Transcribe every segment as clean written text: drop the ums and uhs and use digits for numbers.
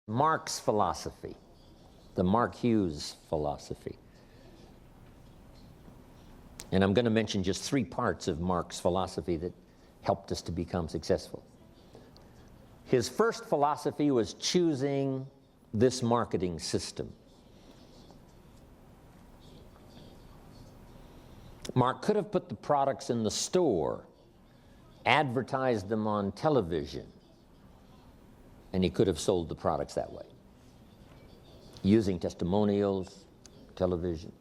Mark's philosophy, the Mark Hughes philosophy. And I'm going to mention just 3 parts of Mark's philosophy that helped us to become successful. His first philosophy was choosing this marketing system. Mark could have put the products in the store, advertised them on television, and he could have sold the products that way, using testimonials, television.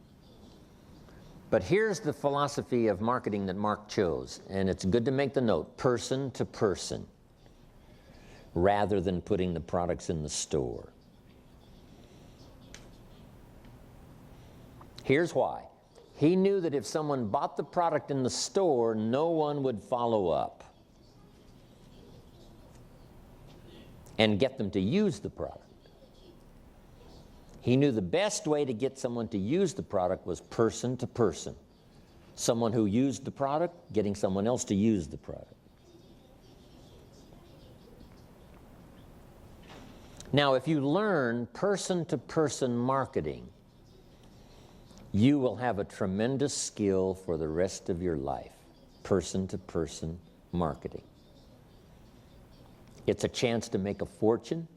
But here's the philosophy of marketing that Mark chose, and it's good to make the note, person to person, rather than putting the products in the store. Here's why. He knew that if someone bought the product in the store, no one would follow up and get them to use the product. He knew the best way to get someone to use the product was person to person. Someone who used the product, getting someone else to use the product. Now, if you learn person to person marketing, you will have a tremendous skill for the rest of your life. Person to person marketing. It's a chance to make a fortune.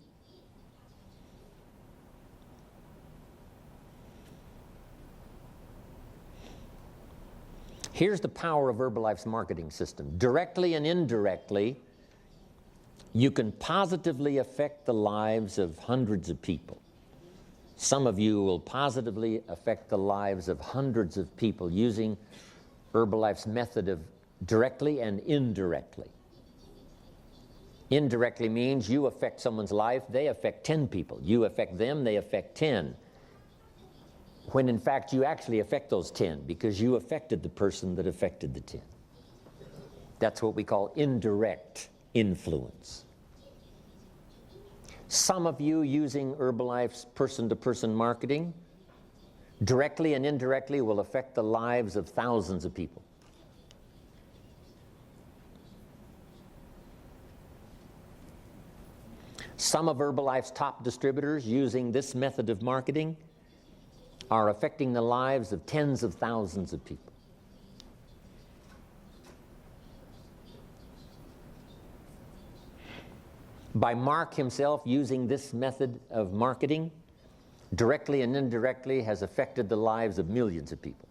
Here's the power of Herbalife's marketing system. Directly and indirectly, you can positively affect the lives of hundreds of people. Some of you will positively affect the lives of hundreds of people using Herbalife's method of directly and indirectly. Indirectly means you affect someone's life, they affect 10 people. You affect them, they affect 10. When in fact you actually affect those 10 because you affected the person that affected the 10. That's what we call indirect influence. Some of you using Herbalife's person-to-person marketing directly and indirectly will affect the lives of thousands of people. Some of Herbalife's top distributors using this method of marketing are affecting the lives of tens of thousands of people. By Mark himself using this method of marketing, directly and indirectly has affected the lives of millions of people.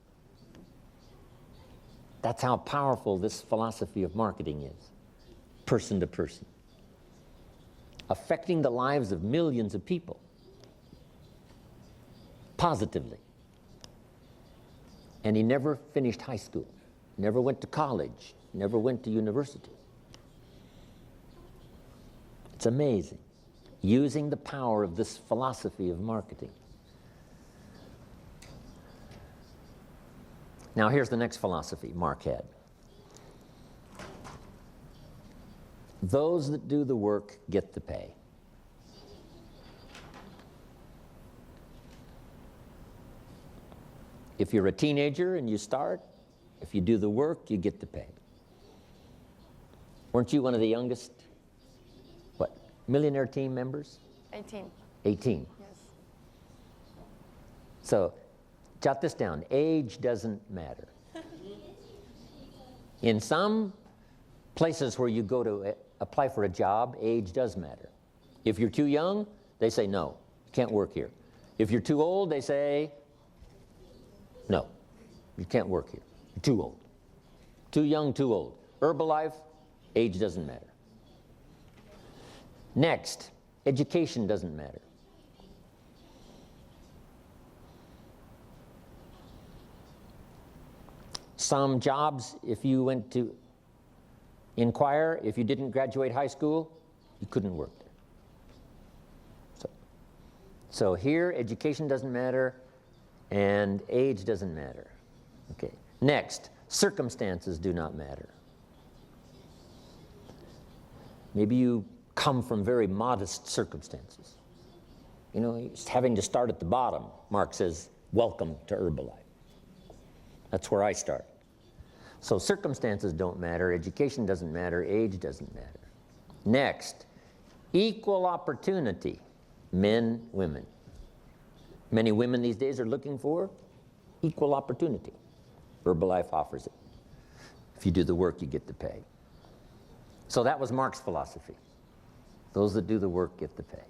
That's how powerful this philosophy of marketing is, person to person. Affecting the lives of millions of people positively. And he never finished high school, never went to college, never went to university. It's amazing, using the power of this philosophy of marketing. Now here's the next philosophy Mark had. Those that do the work get the pay. If you're a teenager and you start, if you do the work, you get the pay. Weren't you one of the youngest, millionaire team members? 18. 18. Yes. So, jot this down. Age doesn't matter. In some places where you go to apply for a job, age does matter. If you're too young, they say no, you can't work here. If you're too old, they say no, you can't work here. You're too old. Too young, too old. Herbalife, age doesn't matter. Next, education doesn't matter. Some jobs, if you went to inquire, if you didn't graduate high school, you couldn't work there. So here, education doesn't matter, and age doesn't matter. Okay. Next, circumstances do not matter. Maybe you come from very modest circumstances. You know, having to start at the bottom. Mark says, welcome to Herbalife. That's where I start. So circumstances don't matter, education doesn't matter, age doesn't matter. Next, equal opportunity Men, women. Many women these days are looking for equal opportunity. Herbalife offers it. If you do the work, you get the pay. So that was Marx's philosophy. Those that do the work get the pay.